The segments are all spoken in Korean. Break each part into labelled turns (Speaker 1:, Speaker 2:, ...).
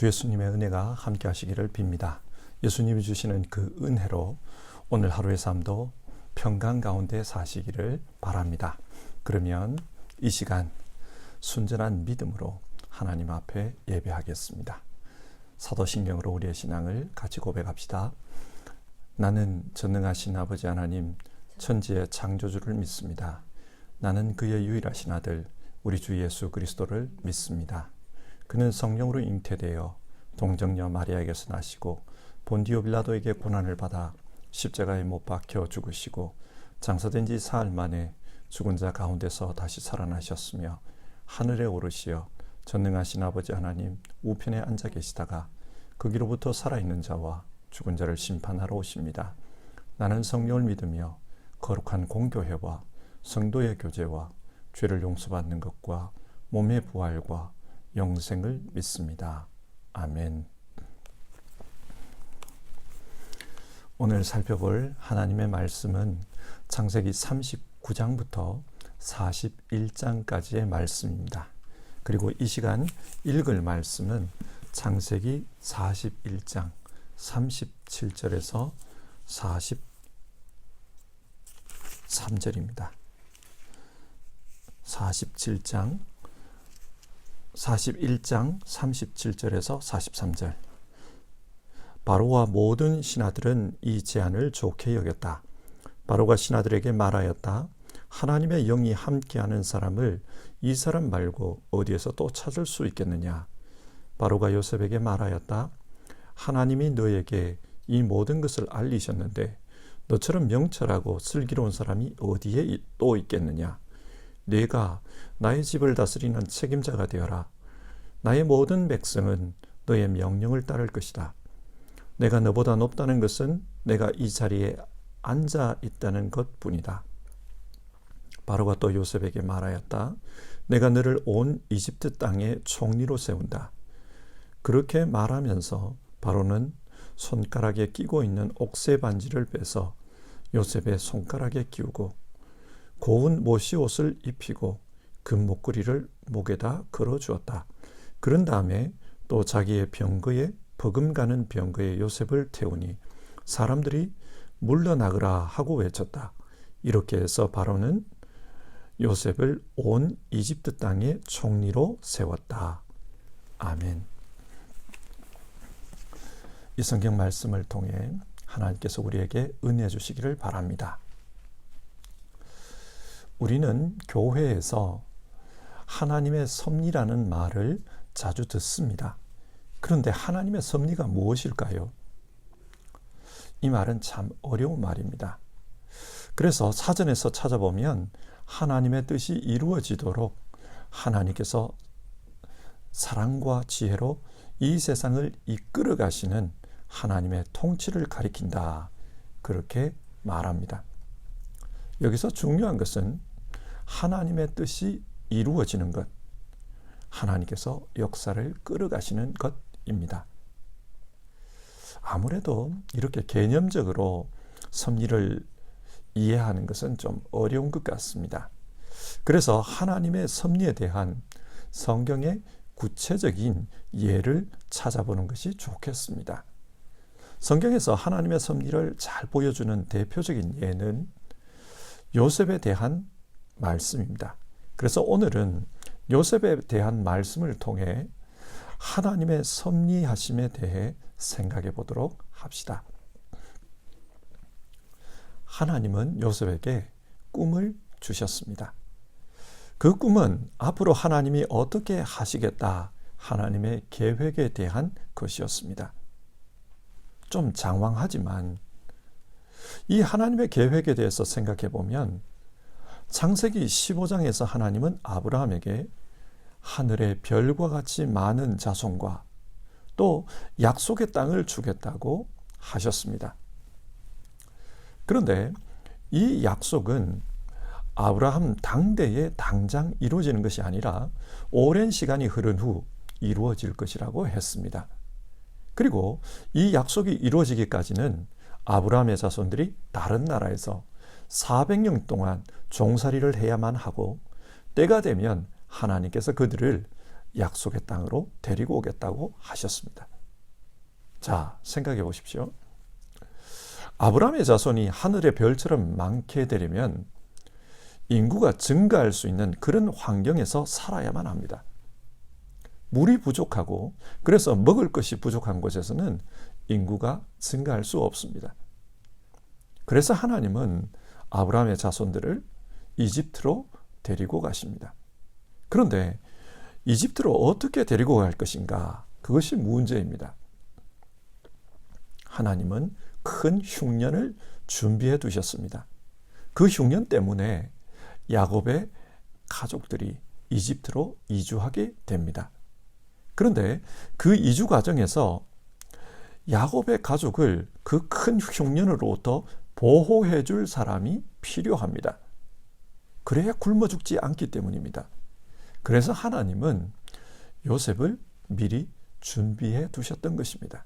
Speaker 1: 주 예수님의 은혜가 함께 하시기를 빕니다. 예수님이 주시는 그 은혜로 오늘 하루의 삶도 평강 가운데 사시기를 바랍니다. 그러면 이 시간 순전한 믿음으로 하나님 앞에 예배하겠습니다. 사도신경으로 우리의 신앙을 같이 고백합시다. 나는 전능하신 아버지 하나님 천지의 창조주를 믿습니다. 나는 그의 유일하신 아들 우리 주 예수 그리스도를 믿습니다. 그는 성령으로 잉태되어 동정녀 마리아에게서 나시고 본디오 빌라도에게 고난을 받아 십자가에 못 박혀 죽으시고 장사된 지 사흘 만에 죽은 자 가운데서 다시 살아나셨으며 하늘에 오르시어 전능하신 아버지 하나님 우편에 앉아 계시다가 거기로부터 살아있는 자와 죽은 자를 심판하러 오십니다. 나는 성령을 믿으며 거룩한 공교회와 성도의 교제와 죄를 용서받는 것과 몸의 부활과 영생을 믿습니다. 아멘. 오늘 살펴볼 하나님의 말씀은 창세기 39장부터 41장까지의 말씀입니다. 그리고 이 시간 읽을 말씀은 창세기 41장 37절에서 43절입니다. 41장 37절에서 43절. 바로와 모든 신하들은 이 제안을 좋게 여겼다. 바로가 신하들에게 말하였다. 하나님의 영이 함께하는 사람을 이 사람 말고 어디에서 또 찾을 수 있겠느냐. 바로가 요셉에게 말하였다. 하나님이 너에게 이 모든 것을 알리셨는데 너처럼 명철하고 슬기로운 사람이 어디에 또 있겠느냐. 네가 나의 집을 다스리는 책임자가 되어라. 나의 모든 백성은 너의 명령을 따를 것이다. 내가 너보다 높다는 것은 내가 이 자리에 앉아 있다는 것뿐이다. 바로가 또 요셉에게 말하였다. 내가 너를 온 이집트 땅의 총리로 세운다. 그렇게 말하면서 바로는 손가락에 끼고 있는 옥새 반지를 빼서 요셉의 손가락에 끼우고 고운 모시옷을 입히고 금 목걸이를 목에다 걸어주었다. 그런 다음에 또 자기의 병거에 버금가는 병거에 요셉을 태우니 사람들이 물러나거라 하고 외쳤다. 이렇게 해서 바로는 요셉을 온 이집트 땅의 총리로 세웠다. 아멘. 이 성경 말씀을 통해 하나님께서 우리에게 은혜 주시기를 바랍니다. 우리는 교회에서 하나님의 섭리라는 말을 자주 듣습니다. 그런데 하나님의 섭리가 무엇일까요? 이 말은 참 어려운 말입니다. 그래서 사전에서 찾아보면 하나님의 뜻이 이루어지도록 하나님께서 사랑과 지혜로 이 세상을 이끌어 가시는 하나님의 통치를 가리킨다. 그렇게 말합니다. 여기서 중요한 것은 하나님의 뜻이 이루어지는 것, 하나님께서 역사를 끌어가시는 것입니다. 아무래도 이렇게 개념적으로 섭리를 이해하는 것은 좀 어려운 것 같습니다. 그래서 하나님의 섭리에 대한 성경의 구체적인 예를 찾아보는 것이 좋겠습니다. 성경에서 하나님의 섭리를 잘 보여주는 대표적인 예는 요셉에 대한 말씀입니다. 그래서 오늘은 요셉에 대한 말씀을 통해 하나님의 섭리하심에 대해 생각해 보도록 합시다. 하나님은 요셉에게 꿈을 주셨습니다. 그 꿈은 앞으로 하나님이 어떻게 하시겠다 하나님의 계획에 대한 것이었습니다. 좀 장황하지만 이 하나님의 계획에 대해서 생각해 보면 창세기 15장에서 하나님은 아브라함에게 하늘의 별과 같이 많은 자손과 또 약속의 땅을 주겠다고 하셨습니다. 그런데 이 약속은 아브라함 당대에 당장 이루어지는 것이 아니라 오랜 시간이 흐른 후 이루어질 것이라고 했습니다. 그리고 이 약속이 이루어지기까지는 아브라함의 자손들이 다른 나라에서 400년 동안 종살이를 해야만 하고 때가 되면 하나님께서 그들을 약속의 땅으로 데리고 오겠다고 하셨습니다. 자, 생각해 보십시오. 아브라함의 자손이 하늘의 별처럼 많게 되려면 인구가 증가할 수 있는 그런 환경에서 살아야만 합니다. 물이 부족하고 그래서 먹을 것이 부족한 곳에서는 인구가 증가할 수 없습니다. 그래서 하나님은 아브라함의 자손들을 이집트로 데리고 가십니다. 그런데 이집트로 어떻게 데리고 갈 것인가? 그것이 문제입니다. 하나님은 큰 흉년을 준비해 두셨습니다. 그 흉년 때문에 야곱의 가족들이 이집트로 이주하게 됩니다. 그런데 그 이주 과정에서 야곱의 가족을 그 큰 흉년으로부터 보호해 줄 사람이 필요합니다. 그래야 굶어 죽지 않기 때문입니다. 그래서 하나님은 요셉을 미리 준비해 두셨던 것입니다.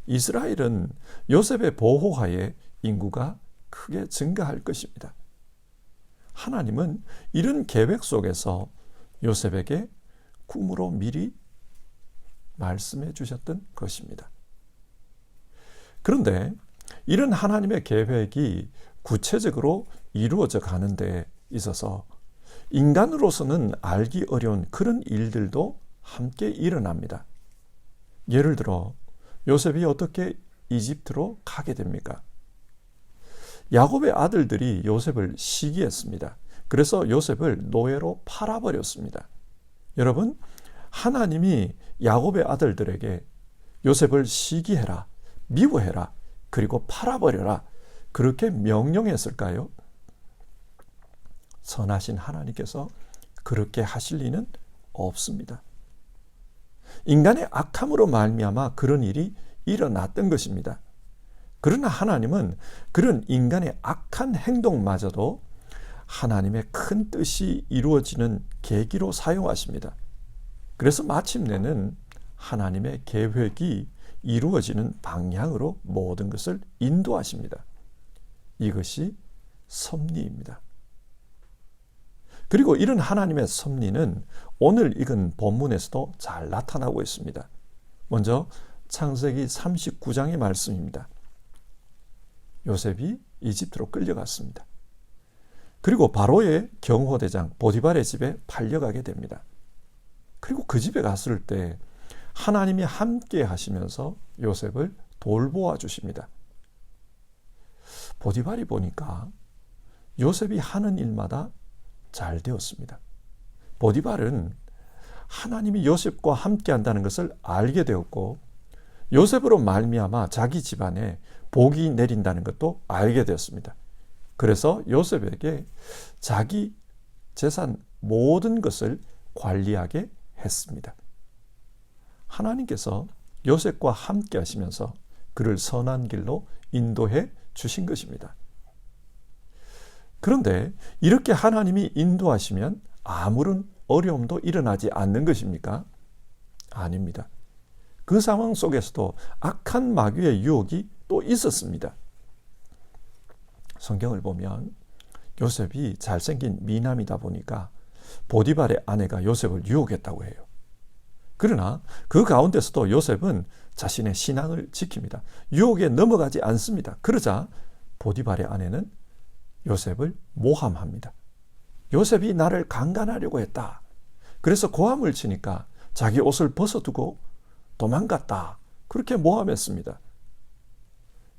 Speaker 1: 이스라엘은 요셉의 보호하에 인구가 크게 증가할 것입니다. 하나님은 이런 계획 속에서 요셉에게 꿈으로 미리 말씀해 주셨던 것입니다. 그런데 이런 하나님의 계획이 구체적으로 이루어져 가는 데 있어서 인간으로서는 알기 어려운 그런 일들도 함께 일어납니다. 예를 들어 요셉이 어떻게 이집트로 가게 됩니까? 야곱의 아들들이 요셉을 시기했습니다. 그래서 요셉을 노예로 팔아버렸습니다. 여러분, 하나님이 야곱의 아들들에게 요셉을 시기해라, 미워해라, 그리고 팔아버려라, 그렇게 명령했을까요? 선하신 하나님께서 그렇게 하실 리는 없습니다. 인간의 악함으로 말미암아 그런 일이 일어났던 것입니다. 그러나 하나님은 그런 인간의 악한 행동마저도 하나님의 큰 뜻이 이루어지는 계기로 사용하십니다. 그래서 마침내는 하나님의 계획이 이루어지는 방향으로 모든 것을 인도하십니다. 이것이 섭리입니다. 그리고 이런 하나님의 섭리는 오늘 읽은 본문에서도 잘 나타나고 있습니다. 먼저 창세기 39장의 말씀입니다. 요셉이 이집트로 끌려갔습니다. 그리고 바로의 경호대장 보디발의 집에 팔려가게 됩니다. 그리고 그 집에 갔을 때 하나님이 함께 하시면서 요셉을 돌보아 주십니다. 보디발이 보니까 요셉이 하는 일마다 잘 되었습니다. 보디발은 하나님이 요셉과 함께 한다는 것을 알게 되었고 요셉으로 말미암아 자기 집안에 복이 내린다는 것도 알게 되었습니다. 그래서 요셉에게 자기 재산 모든 것을 관리하게 했습니다. 하나님께서 요셉과 함께 하시면서 그를 선한 길로 인도해 주신 것입니다. 그런데 이렇게 하나님이 인도하시면 아무런 어려움도 일어나지 않는 것입니까? 아닙니다. 그 상황 속에서도 악한 마귀의 유혹이 또 있었습니다. 성경을 보면 요셉이 잘생긴 미남이다 보니까 보디발의 아내가 요셉을 유혹했다고 해요. 그러나 그 가운데서도 요셉은 자신의 신앙을 지킵니다. 유혹에 넘어가지 않습니다. 그러자 보디발의 아내는 요셉을 모함합니다. 요셉이 나를 강간하려고 했다. 그래서 고함을 치니까 자기 옷을 벗어두고 도망갔다. 그렇게 모함했습니다.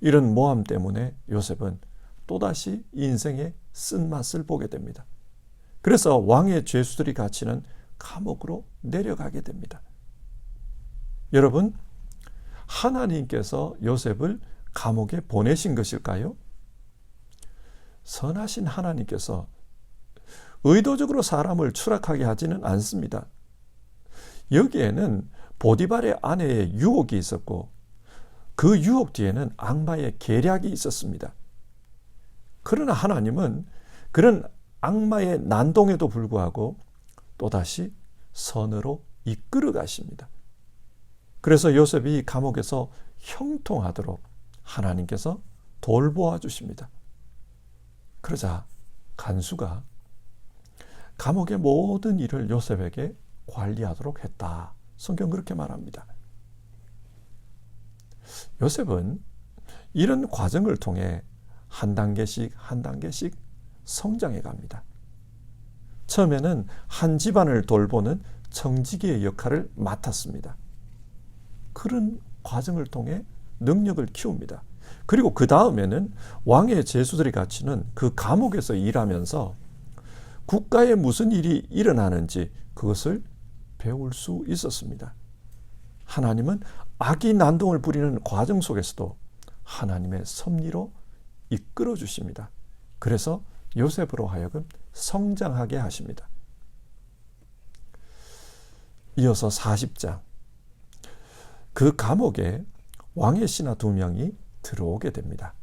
Speaker 1: 이런 모함 때문에 요셉은 또다시 인생의 쓴맛을 보게 됩니다. 그래서 왕의 죄수들이 갇히는 감옥으로 내려가게 됩니다. 여러분, 하나님께서 요셉을 감옥에 보내신 것일까요? 선하신 하나님께서 의도적으로 사람을 추락하게 하지는 않습니다. 여기에는 보디발의 아내의 유혹이 있었고 그 유혹 뒤에는 악마의 계략이 있었습니다. 그러나 하나님은 그런 악마의 난동에도 불구하고 또다시 선으로 이끌어 가십니다. 그래서 요셉이 감옥에서 형통하도록 하나님께서 돌보아 주십니다. 그러자 간수가 감옥의 모든 일을 요셉에게 관리하도록 했다. 성경 그렇게 말합니다. 요셉은 이런 과정을 통해 한 단계씩 한 단계씩 성장해 갑니다. 처음에는 한 집안을 돌보는 청지기의 역할을 맡았습니다. 그런 과정을 통해 능력을 키웁니다. 그리고 그 다음에는 왕의 제수들이 갇히는 그 감옥에서 일하면서 국가에 무슨 일이 일어나는지 그것을 배울 수 있었습니다. 하나님은 악이 난동을 부리는 과정 속에서도 하나님의 섭리로 이끌어 주십니다. 그래서 요셉으로 하여금 성장하게 하십니다. 이어서 40장. 그 감옥에 왕의 신하 2명이 들어오게 됩니다.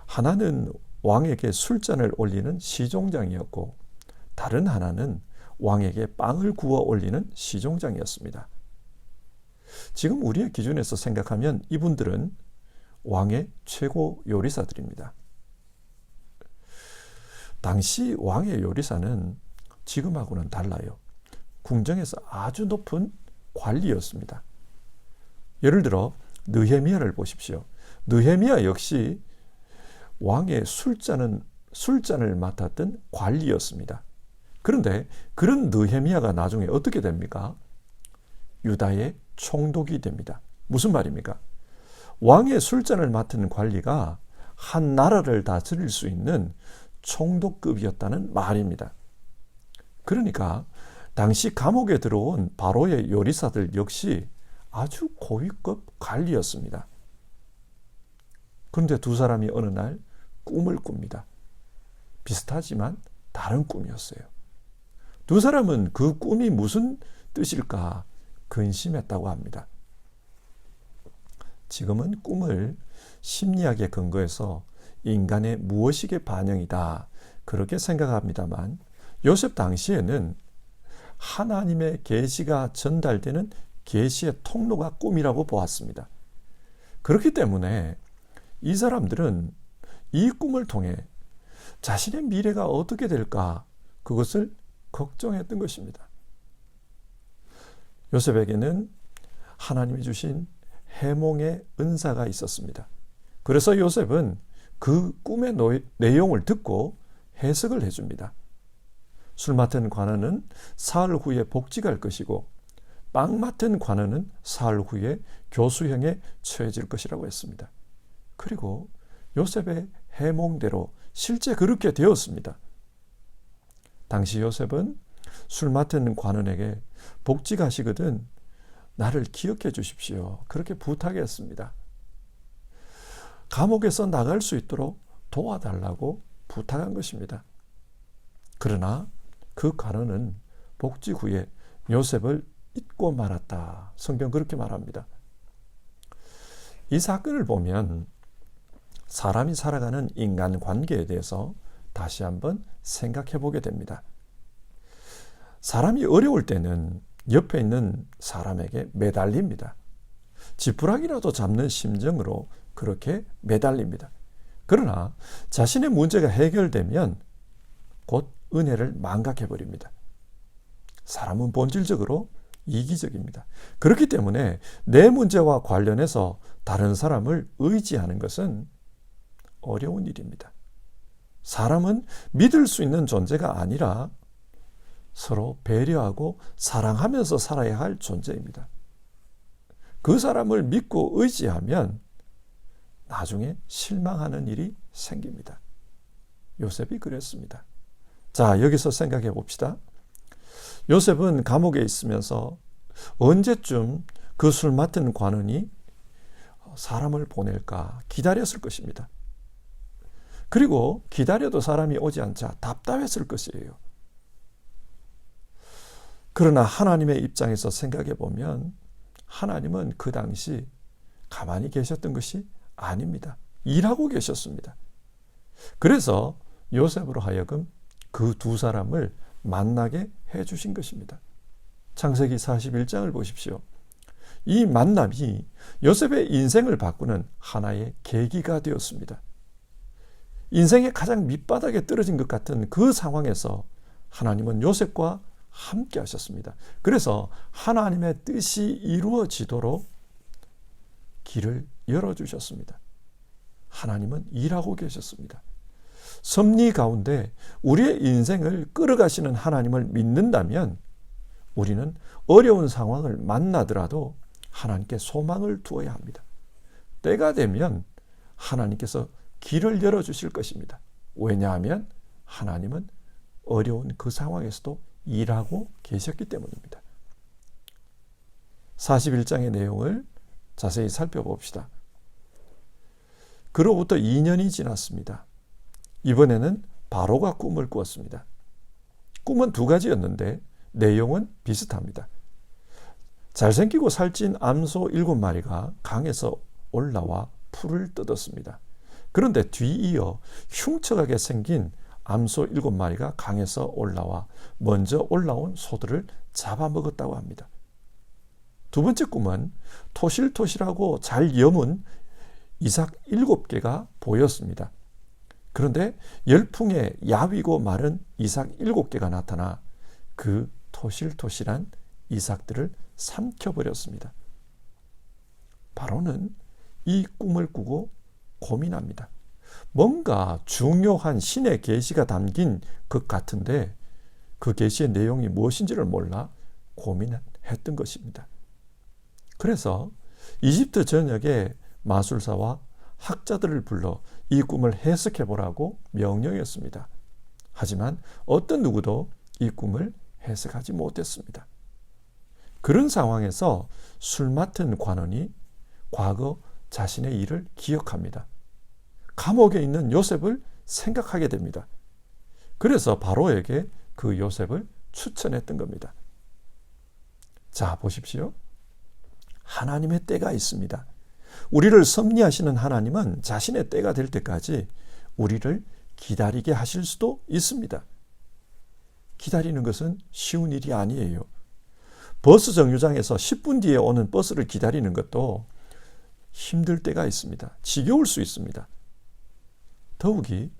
Speaker 1: 하나는 왕에게 술잔을 올리는 시종장이었고 다른 하나는 왕에게 빵을 구워 올리는 시종장이었습니다. 지금 우리의 기준에서 생각하면 이분들은 왕의 최고 요리사들입니다. 당시 왕의 요리사는 지금하고는 달라요. 궁정에서 아주 높은 관리였습니다. 예를 들어 느헤미야를 보십시오. 느헤미야 역시 왕의 술잔을 맡았던 관리였습니다. 그런데 그런 느헤미야가 나중에 어떻게 됩니까? 유다의 총독이 됩니다. 무슨 말입니까? 왕의 술잔을 맡은 관리가 한 나라를 다스릴 수 있는 총독급이었다는 말입니다. 그러니까 당시 감옥에 들어온 바로의 요리사들 역시 아주 고위급 관리였습니다. 그런데 두 사람이 어느 날 꿈을 꿉니다. 비슷하지만 다른 꿈이었어요. 두 사람은 그 꿈이 무슨 뜻일까 근심했다고 합니다. 지금은 꿈을 심리학에 근거해서 인간의 무의식의 반영이다 그렇게 생각합니다만 요셉 당시에는 하나님의 계시가 전달되는 계시의 통로가 꿈이라고 보았습니다. 그렇기 때문에 이 사람들은 이 꿈을 통해 자신의 미래가 어떻게 될까 그것을 걱정했던 것입니다. 요셉에게는 하나님이 주신 해몽의 은사가 있었습니다. 그래서 요셉은 그 꿈의 내용을 듣고 해석을 해줍니다. 술 맡은 관원은 사흘 후에 복직할 것이고 빵 맡은 관원은 사흘 후에 교수형에 처해질 것이라고 했습니다. 그리고 요셉의 해몽대로 실제 그렇게 되었습니다. 당시 요셉은 술 맡은 관원에게 복직하시거든 나를 기억해 주십시오. 그렇게 부탁했습니다. 감옥에서 나갈 수 있도록 도와달라고 부탁한 것입니다. 그러나 그 관원은 복직 후에 요셉을 잊고 말았다. 성경 그렇게 말합니다. 이 사건을 보면 사람이 살아가는 인간관계에 대해서 다시 한번 생각해 보게 됩니다. 사람이 어려울 때는 옆에 있는 사람에게 매달립니다. 지푸라기라도 잡는 심정으로 그렇게 매달립니다. 그러나 자신의 문제가 해결되면 곧 은혜를 망각해버립니다. 사람은 본질적으로 이기적입니다. 그렇기 때문에 내 문제와 관련해서 다른 사람을 의지하는 것은 어려운 일입니다. 사람은 믿을 수 있는 존재가 아니라 서로 배려하고 사랑하면서 살아야 할 존재입니다. 그 사람을 믿고 의지하면 나중에 실망하는 일이 생깁니다. 요셉이 그랬습니다. 자, 여기서 생각해 봅시다. 요셉은 감옥에 있으면서 언제쯤 그 술 맡은 관원이 사람을 보낼까 기다렸을 것입니다. 그리고 기다려도 사람이 오지 않자 답답했을 것이에요. 그러나 하나님의 입장에서 생각해 보면 하나님은 그 당시 가만히 계셨던 것이 아닙니다. 일하고 계셨습니다. 그래서 요셉으로 하여금 그 두 사람을 만나게 해주신 것입니다. 창세기 41장을 보십시오. 이 만남이 요셉의 인생을 바꾸는 하나의 계기가 되었습니다. 인생의 가장 밑바닥에 떨어진 것 같은 그 상황에서 하나님은 요셉과 함께 하셨습니다. 그래서 하나님의 뜻이 이루어지도록 길을 열어주셨습니다. 하나님은 일하고 계셨습니다. 섭리 가운데 우리의 인생을 끌어가시는 하나님을 믿는다면 우리는 어려운 상황을 만나더라도 하나님께 소망을 두어야 합니다. 때가 되면 하나님께서 길을 열어주실 것입니다. 왜냐하면 하나님은 어려운 그 상황에서도 일하고 계셨기 때문입니다. 41장의 내용을 자세히 살펴봅시다. 그로부터 2년이 지났습니다. 이번에는 바로가 꿈을 꾸었습니다. 꿈은 두 가지였는데 내용은 비슷합니다. 잘생기고 살찐 암소 7마리가 강에서 올라와 풀을 뜯었습니다. 그런데 뒤이어 흉측하게 생긴 암소 7마리가 강에서 올라와 먼저 올라온 소들을 잡아먹었다고 합니다. 두 번째 꿈은 토실토실하고 잘 여문 이삭 7개가 보였습니다. 그런데 열풍에 야위고 마른 이삭 7개가 나타나 그 토실토실한 이삭들을 삼켜버렸습니다. 바로는 이 꿈을 꾸고 고민합니다. 뭔가 중요한 신의 계시가 담긴 것 같은데 그 계시의 내용이 무엇인지를 몰라 고민했던 것입니다. 그래서 이집트 전역의 마술사와 학자들을 불러 이 꿈을 해석해 보라고 명령했습니다. 하지만 어떤 누구도 이 꿈을 해석하지 못했습니다. 그런 상황에서 술 맡은 관원이 과거 자신의 일을 기억합니다. 감옥에 있는 요셉을 생각하게 됩니다. 그래서 바로에게 그 요셉을 추천했던 겁니다. 자, 보십시오. 하나님의 때가 있습니다. 우리를 섭리하시는 하나님은 자신의 때가 될 때까지 우리를 기다리게 하실 수도 있습니다. 기다리는 것은 쉬운 일이 아니에요. 버스 정류장에서 10분 뒤에 오는 버스를 기다리는 것도 힘들 때가 있습니다. 지겨울 수 있습니다. 더욱이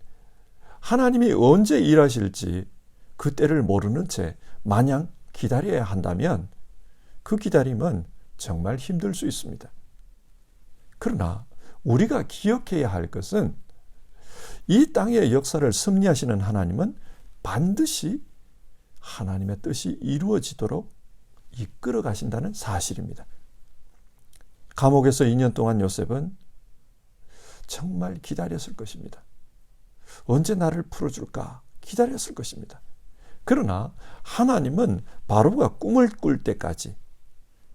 Speaker 1: 하나님이 언제 일하실지 그 때를 모르는 채 마냥 기다려야 한다면 그 기다림은 정말 힘들 수 있습니다. 그러나 우리가 기억해야 할 것은 이 땅의 역사를 섭리하시는 하나님은 반드시 하나님의 뜻이 이루어지도록 이끌어 가신다는 사실입니다. 감옥에서 2년 동안 요셉은 정말 기다렸을 것입니다. 언제 나를 풀어줄까 기다렸을 것입니다. 그러나 하나님은 바로가 꿈을 꿀 때까지,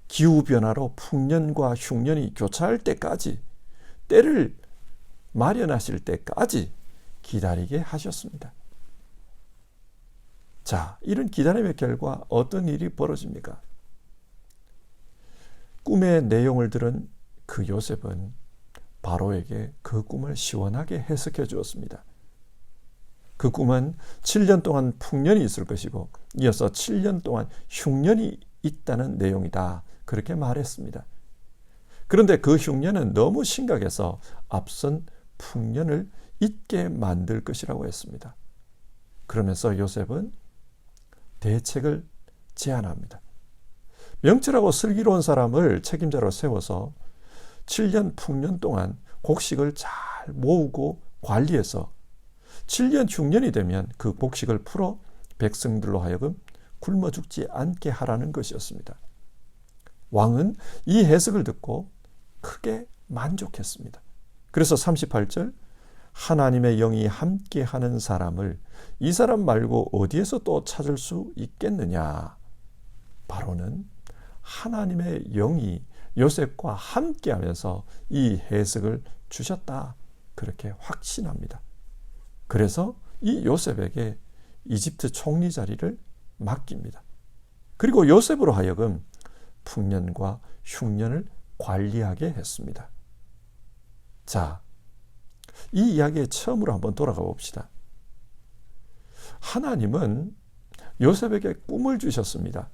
Speaker 1: 기후변화로 풍년과 흉년이 교차할 때까지, 때를 마련하실 때까지 기다리게 하셨습니다. 자, 이런 기다림의 결과 어떤 일이 벌어집니까? 꿈의 내용을 들은 그 요셉은 바로에게 그 꿈을 시원하게 해석해 주었습니다. 그 꿈은 7년 동안 풍년이 있을 것이고 이어서 7년 동안 흉년이 있다는 내용이다. 그렇게 말했습니다. 그런데 그 흉년은 너무 심각해서 앞선 풍년을 잊게 만들 것이라고 했습니다. 그러면서 요셉은 대책을 제안합니다. 명철하고 슬기로운 사람을 책임자로 세워서 7년 풍년 동안 곡식을 잘 모으고 관리해서 7년 흉년이 되면 그 곡식을 풀어 백성들로 하여금 굶어 죽지 않게 하라는 것이었습니다. 왕은 이 해석을 듣고 크게 만족했습니다. 그래서 38절 하나님의 영이 함께하는 사람을 이 사람 말고 어디에서 또 찾을 수 있겠느냐. 바로는 하나님의 영이 요셉과 함께하면서 이 해석을 주셨다. 그렇게 확신합니다. 그래서 이 요셉에게 이집트 총리 자리를 맡깁니다. 그리고 요셉으로 하여금 풍년과 흉년을 관리하게 했습니다. 자, 이 이야기의 처음으로 한번 돌아가 봅시다. 하나님은 요셉에게 꿈을 주셨습니다.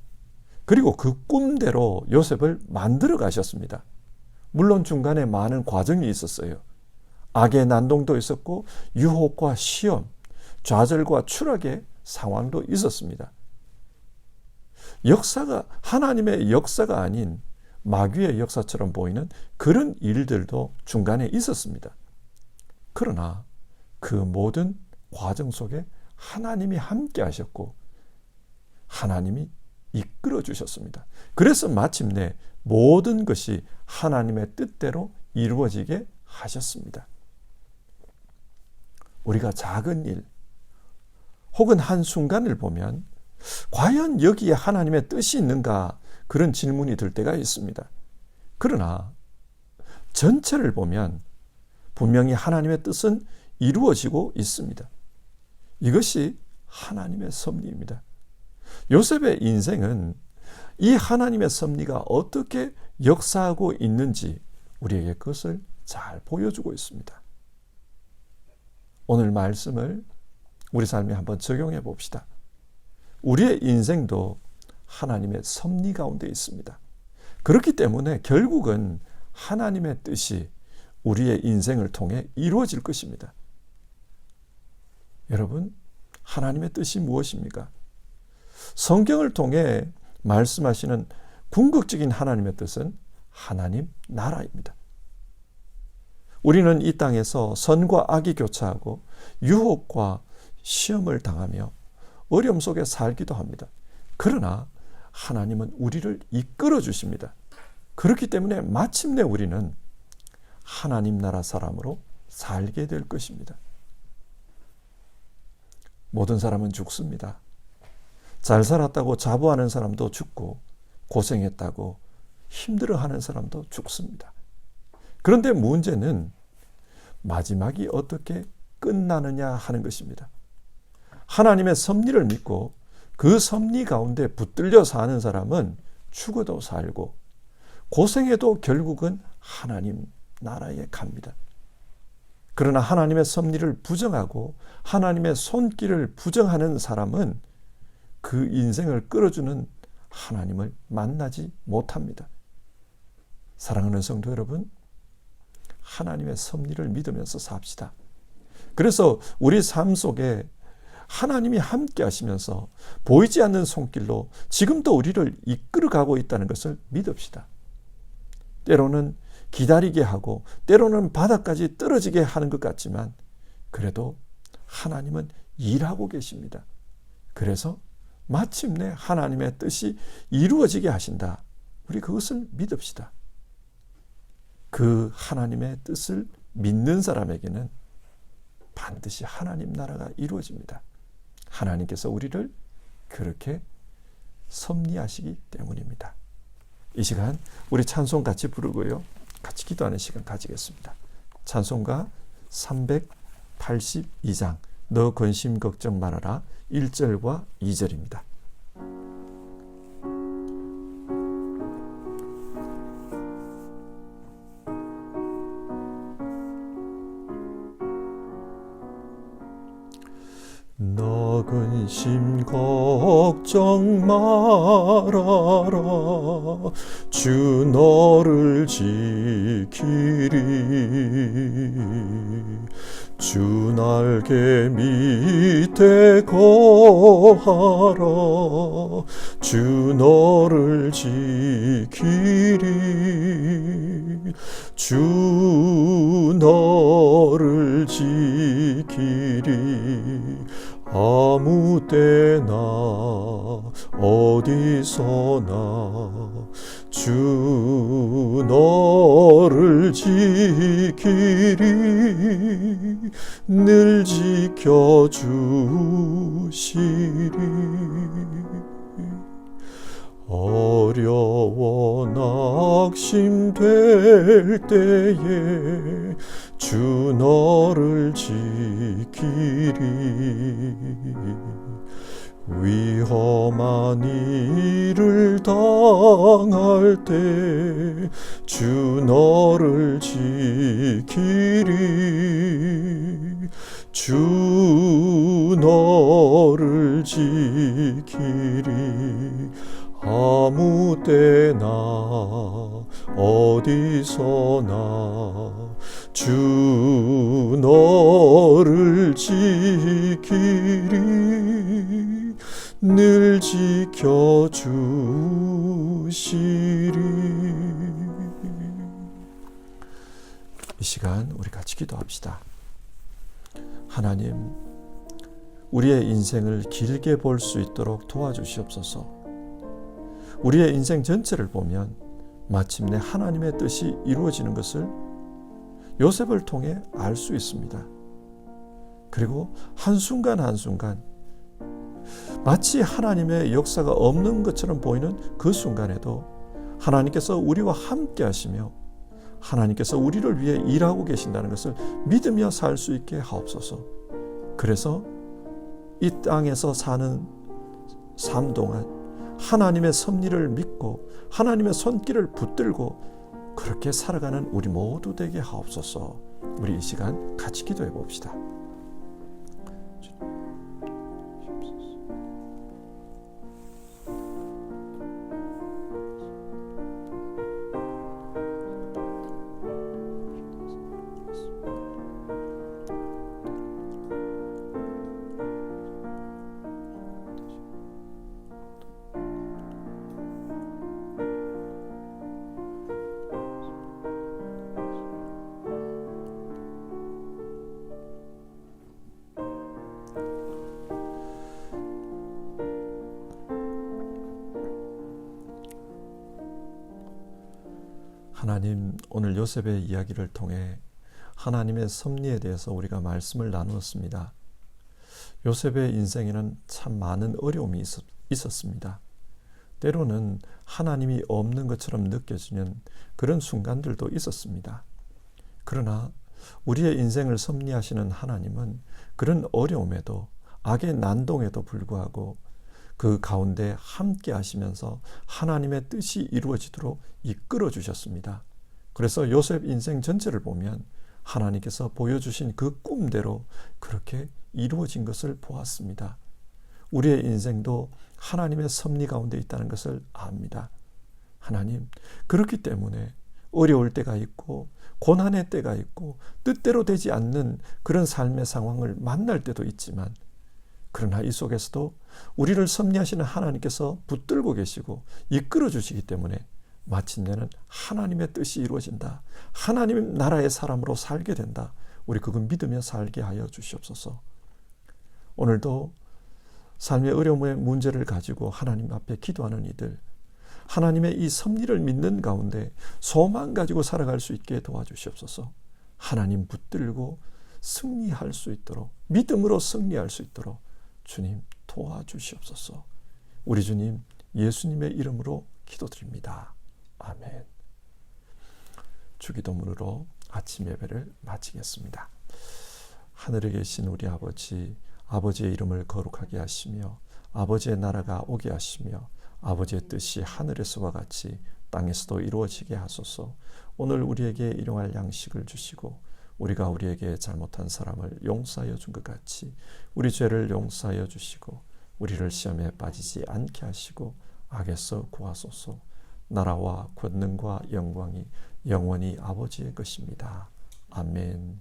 Speaker 1: 그리고 그 꿈대로 요셉을 만들어 가셨습니다. 물론 중간에 많은 과정이 있었어요. 악의 난동도 있었고 유혹과 시험, 좌절과 추락의 상황도 있었습니다. 역사가, 하나님의 역사가 아닌 마귀의 역사처럼 보이는 그런 일들도 중간에 있었습니다. 그러나 그 모든 과정 속에 하나님이 함께 하셨고 하나님이 이끌어 주셨습니다. 그래서 마침내 모든 것이 하나님의 뜻대로 이루어지게 하셨습니다. 우리가 작은 일 혹은 한순간을 보면 과연 여기에 하나님의 뜻이 있는가, 그런 질문이 들 때가 있습니다. 그러나 전체를 보면 분명히 하나님의 뜻은 이루어지고 있습니다. 이것이 하나님의 섭리입니다. 요셉의 인생은 이 하나님의 섭리가 어떻게 역사하고 있는지 우리에게 그것을 잘 보여주고 있습니다. 오늘 말씀을 우리 삶에 한번 적용해 봅시다. 우리의 인생도 하나님의 섭리 가운데 있습니다. 그렇기 때문에 결국은 하나님의 뜻이 우리의 인생을 통해 이루어질 것입니다. 여러분, 하나님의 뜻이 무엇입니까? 성경을 통해 말씀하시는 궁극적인 하나님의 뜻은 하나님 나라입니다. 우리는 이 땅에서 선과 악이 교차하고 유혹과 시험을 당하며 어려움 속에 살기도 합니다. 그러나 하나님은 우리를 이끌어 주십니다. 그렇기 때문에 마침내 우리는 하나님 나라 사람으로 살게 될 것입니다. 모든 사람은 죽습니다. 잘 살았다고 자부하는 사람도 죽고, 고생했다고 힘들어하는 사람도 죽습니다. 그런데 문제는 마지막이 어떻게 끝나느냐 하는 것입니다. 하나님의 섭리를 믿고 그 섭리 가운데 붙들려 사는 사람은 죽어도 살고 고생해도 결국은 하나님 나라에 갑니다. 그러나 하나님의 섭리를 부정하고 하나님의 손길을 부정하는 사람은 그 인생을 끌어주는 하나님을 만나지 못합니다. 사랑하는 성도 여러분, 하나님의 섭리를 믿으면서 삽시다. 그래서 우리 삶 속에 하나님이 함께 하시면서 보이지 않는 손길로 지금도 우리를 이끌어가고 있다는 것을 믿읍시다. 때로는 기다리게 하고 때로는 바닥까지 떨어지게 하는 것 같지만 그래도 하나님은 일하고 계십니다. 그래서 마침내 하나님의 뜻이 이루어지게 하신다. 우리 그것을 믿읍시다. 그 하나님의 뜻을 믿는 사람에게는 반드시 하나님 나라가 이루어집니다. 하나님께서 우리를 그렇게 섭리하시기 때문입니다. 이 시간 우리 찬송 같이 부르고요, 같이 기도하는 시간 가지겠습니다. 찬송가 382장 너 근심 걱정 말아라 1절과 2절입니다. 너 근심 걱정 말아라 주 너를 지키리 주 날개 밑에 거하라 주 너를 지키리 주 너를 지키리 아무 때나 어디서나 주 너를 지키리 늘 지켜주시리 어려워 낙심될 때에 주 너를 지키리 위험한 일을 당할 때 주 너를 지키리 주 너를 지키리 아무 때나 어디서나 주 너를 지키리 늘 지켜주시리. 이 시간 우리 같이 기도합시다. 하나님, 우리의 인생을 길게 볼 수 있도록 도와주시옵소서. 우리의 인생 전체를 보면 마침내 하나님의 뜻이 이루어지는 것을 요셉을 통해 알 수 있습니다. 그리고 한순간 한순간 마치 하나님의 역사가 없는 것처럼 보이는 그 순간에도 하나님께서 우리와 함께 하시며 하나님께서 우리를 위해 일하고 계신다는 것을 믿으며 살 수 있게 하옵소서. 그래서 이 땅에서 사는 삶 동안 하나님의 섭리를 믿고 하나님의 손길을 붙들고 그렇게 살아가는 우리 모두 되게 하옵소서. 우리 이 시간 같이 기도해 봅시다. 하나님, 오늘 요셉의 이야기를 통해 하나님의 섭리에 대해서 우리가 말씀을 나누었습니다. 요셉의 인생에는 참 많은 어려움이 있었습니다. 때로는 하나님이 없는 것처럼 느껴지는 그런 순간들도 있었습니다. 그러나 우리의 인생을 섭리하시는 하나님은 그런 어려움에도 악의 난동에도 불구하고 그 가운데 함께 하시면서 하나님의 뜻이 이루어지도록 이끌어 주셨습니다. 그래서 요셉 인생 전체를 보면 하나님께서 보여주신 그 꿈대로 그렇게 이루어진 것을 보았습니다. 우리의 인생도 하나님의 섭리 가운데 있다는 것을 압니다. 하나님, 그렇기 때문에 어려울 때가 있고 고난의 때가 있고 뜻대로 되지 않는 그런 삶의 상황을 만날 때도 있지만, 그러나 이 속에서도 우리를 섭리하시는 하나님께서 붙들고 계시고 이끌어 주시기 때문에 마침내는 하나님의 뜻이 이루어진다. 하나님의 나라의 사람으로 살게 된다. 우리 그걸 믿으며 살게 하여 주시옵소서. 오늘도 삶의 어려움의 문제를 가지고 하나님 앞에 기도하는 이들, 하나님의 이 섭리를 믿는 가운데 소망 가지고 살아갈 수 있게 도와주시옵소서. 하나님 붙들고 승리할 수 있도록, 믿음으로 승리할 수 있도록 주님 도와주시옵소서. 우리 주님 예수님의 이름으로 기도드립니다. 아멘. 주기도문으로 아침 예배를 마치겠습니다. 하늘에 계신 우리 아버지, 아버지의 이름을 거룩하게 하시며 아버지의 나라가 오게 하시며 아버지의 뜻이 하늘에서와 같이 땅에서도 이루어지게 하소서. 오늘 우리에게 일용할 양식을 주시고 우리가 우리에게 잘못한 사람을 용서하여 준 것 같이 우리 죄를 용서하여 주시고 우리를 시험에 빠지지 않게 하시고 악에서 구하소서. 나라와 권능과 영광이 영원히 아버지의 것입니다. 아멘.